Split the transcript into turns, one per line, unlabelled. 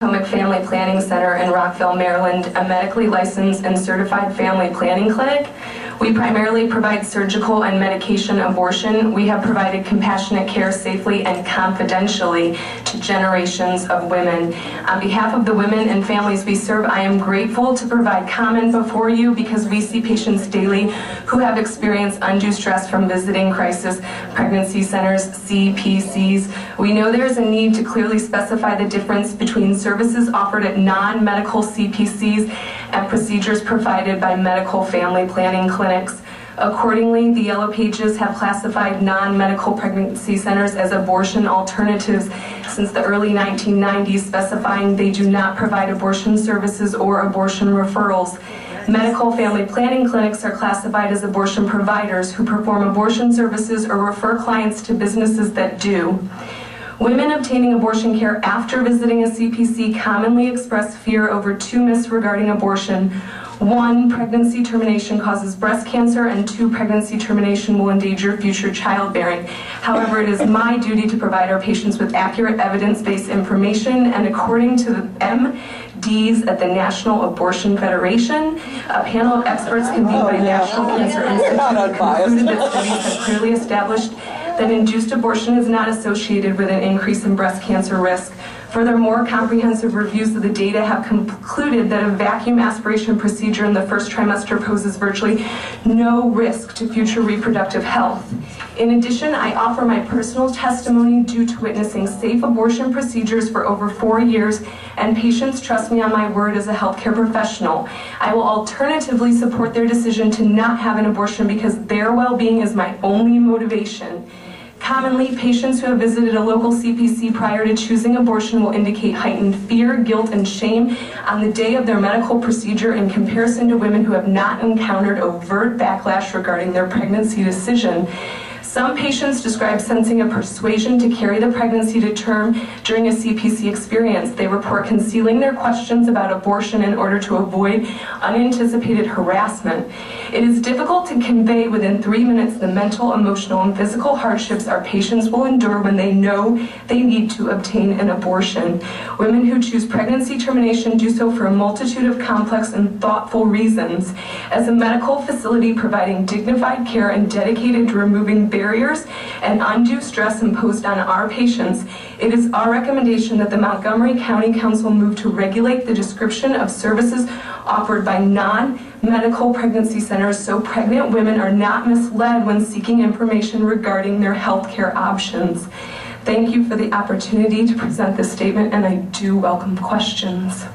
Potomac Family Planning Center in Rockville, Maryland, a medically licensed and certified family planning clinic. We primarily provide surgical and medication abortion. We have provided compassionate care safely and confidentially to generations of women. On behalf of the women and families we serve, I am grateful to provide comment before you because we see patients daily who have experienced undue stress from visiting crisis pregnancy centers, CPCs. We know there is a need to clearly specify the difference between services offered at non-medical CPCs and procedures provided by medical family planning clinics. Accordingly, the Yellow Pages have classified non-medical pregnancy centers as abortion alternatives since the early 1990s, specifying they do not provide abortion services or abortion referrals. Medical family planning clinics are classified as abortion providers who perform abortion services or refer clients to businesses that do. Women obtaining abortion care after visiting a CPC commonly express fear over two myths regarding abortion. 1, pregnancy termination causes breast cancer, and 2, pregnancy termination will endanger future childbearing. However, it is my duty to provide our patients with accurate evidence-based information, and according to the MDs at the National Abortion Federation, a panel of experts convened by National Cancer Institute concluded that studies have clearly established that induced abortion is not associated with an increase in breast cancer risk. Furthermore, comprehensive reviews of the data have concluded that a vacuum aspiration procedure in the first trimester poses virtually no risk to future reproductive health. In addition, I offer my personal testimony due to witnessing safe abortion procedures for over 4 years, and patients trust me on my word as a healthcare professional. I will alternatively support their decision to not have an abortion because their well-being is my only motivation. Commonly, patients who have visited a local CPC prior to choosing abortion will indicate heightened fear, guilt, and shame on the day of their medical procedure in comparison to women who have not encountered overt backlash regarding their pregnancy decision. Some patients describe sensing a persuasion to carry the pregnancy to term during a CPC experience. They report concealing their questions about abortion in order to avoid unanticipated harassment. It is difficult to convey within 3 minutes the mental, emotional, and physical hardships our patients will endure when they know they need to obtain an abortion. Women who choose pregnancy termination do so for a multitude of complex and thoughtful reasons. As a medical facility providing dignified care and dedicated to removing barriers and undue stress imposed on our patients, it is our recommendation that the Montgomery County Council move to regulate the description of services offered by non-medical pregnancy centers so pregnant women are not misled when seeking information regarding their health care options. Thank you for the opportunity to present this statement, and I do welcome questions.